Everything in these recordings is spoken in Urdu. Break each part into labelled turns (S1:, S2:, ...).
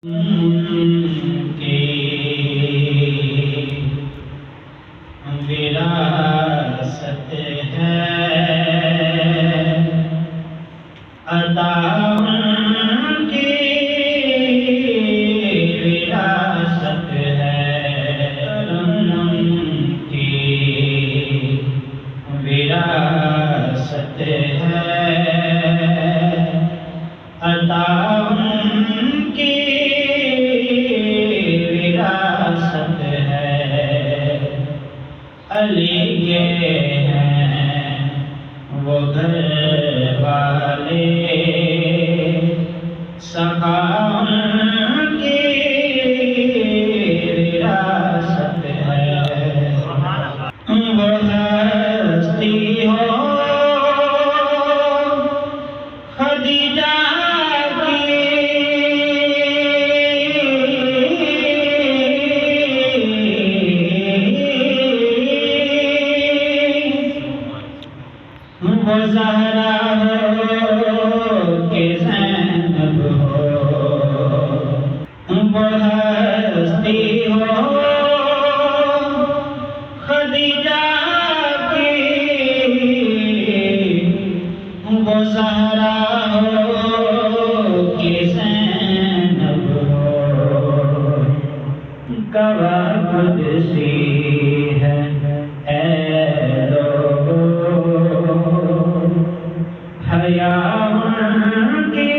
S1: کی وراثت ہے، عطا ان کی وراثت ہے، کرم کی وراثت ہے، عطا ان کی وراثت ہے۔ علی کے ہیں وہ گھر والے، سخا ان کی وراثت ہے۔ وہ ہستی ہو خدیجہ وہ زہرا ہو کہ زینب ہو، وہ ہستی ہو خدیجہ کی، وہ زہرا ہو کہ زینب ہو، گواہ قدسی ہے حیا ان کی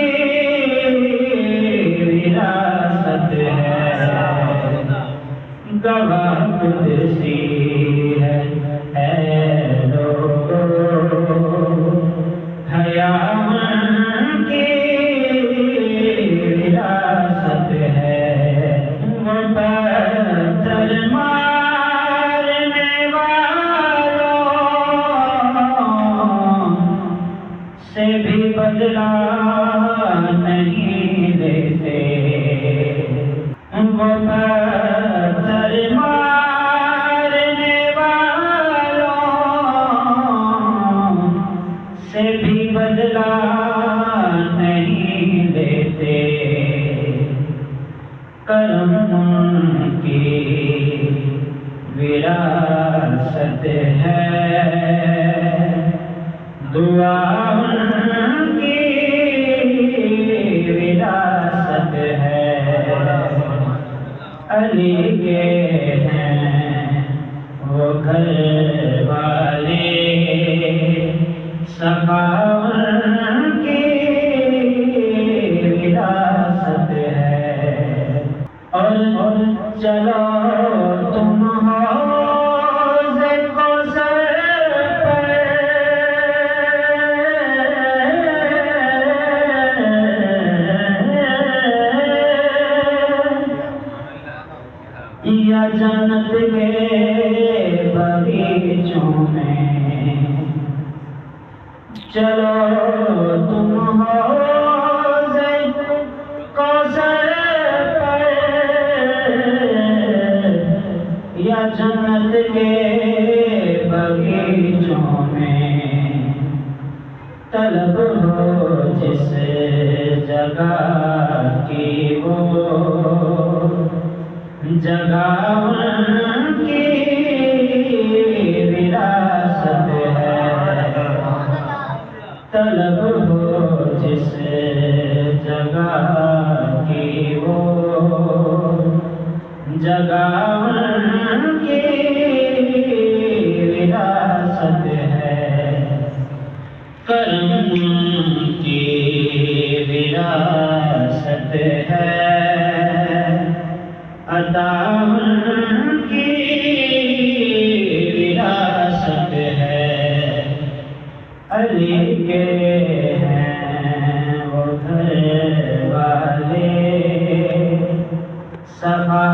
S1: وراثت ہے، گواہ قدسی ہے اے لوگو، حیا ان کی وراثت ہے۔ وہ پتھر مارنے والوں سے بھی بدلہ نہیں لیتے، وہ پتھر مارنے والوں سے بھی بدلہ نہیں لیتے، کرم ان کی وراثت ہے، دعا ان کی وراثت ہے۔ علی کے ہیں وہ گھر والے، سخا ان کی وراثت ہے۔ اور چلو تم حوض کوثر پر، یا جنت کے باغیچوں میں، چلو تم حوض کوثر پر، یا جنت کے باغیچوں میں، طلب ہو جس جگہ کی وہ جگہ ان کی وراثت ہے، طلب ہو جس جگہ کی وہ جگہ ان کی وراثت ہے، کرم ان کی وراثت ہے، عطا ان کی وراثت ہے۔ علی کے ہیں وہ گھر والے، سخا